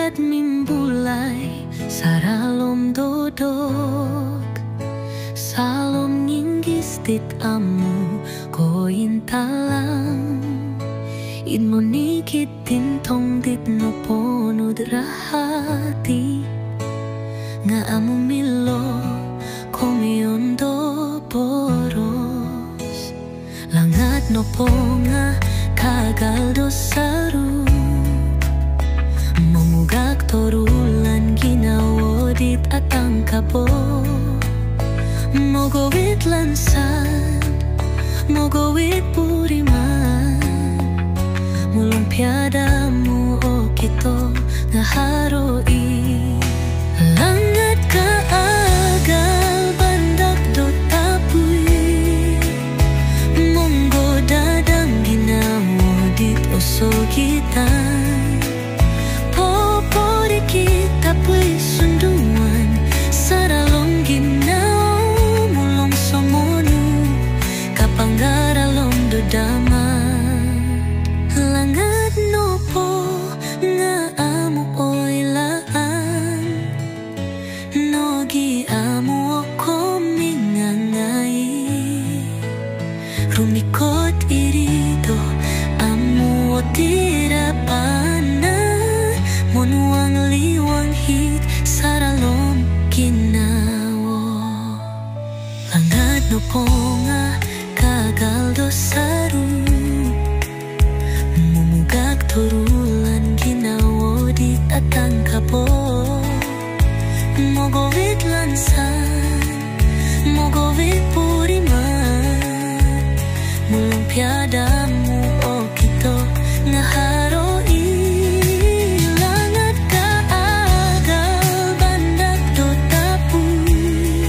langgat mimbulai saralom dodok salom nginggis tit amu koin talang inmo nikit tintong dit no ponud rahati nga amu milo komion do boros langat no ponga kagal do saru memugak torulan ginawodit atang kabo mogowit lansan mogowit puriman mulong piadamu o kito ngaharoi langat ka agal bandak do tapuy monggo dadang ginawodit oso kita popori kita puy sunduan saralong ginaw mulong somonu kapanggaralong do daman langat no po nga amu oilaan nogi amu o komingangai rumikot irito amu o tirapana monuang liwang hit saralom kinawo langat no po nga kagal do saru mumugak torulan ginawodit atang kabo mogowit lansan mogowit puriman mulong piadamu o kito ngaharoi langat ka agal bandak do tapuy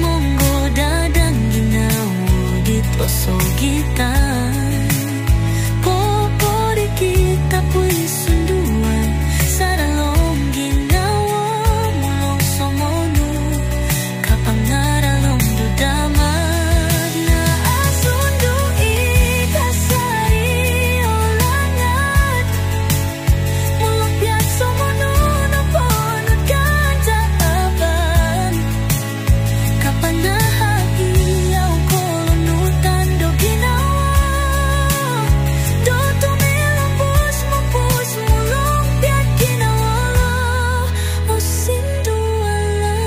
monggo dadang ginawodit oso kita popori kita puy sunduan saralong ginawa mulong somonu kapangaralong do daman na asundo ikasari o langat mulong piat somonu no ponod kanta aban kapanahagiyaw kolonutan do ginawa do tumilambos mapus mulong piat ginawa o sindualan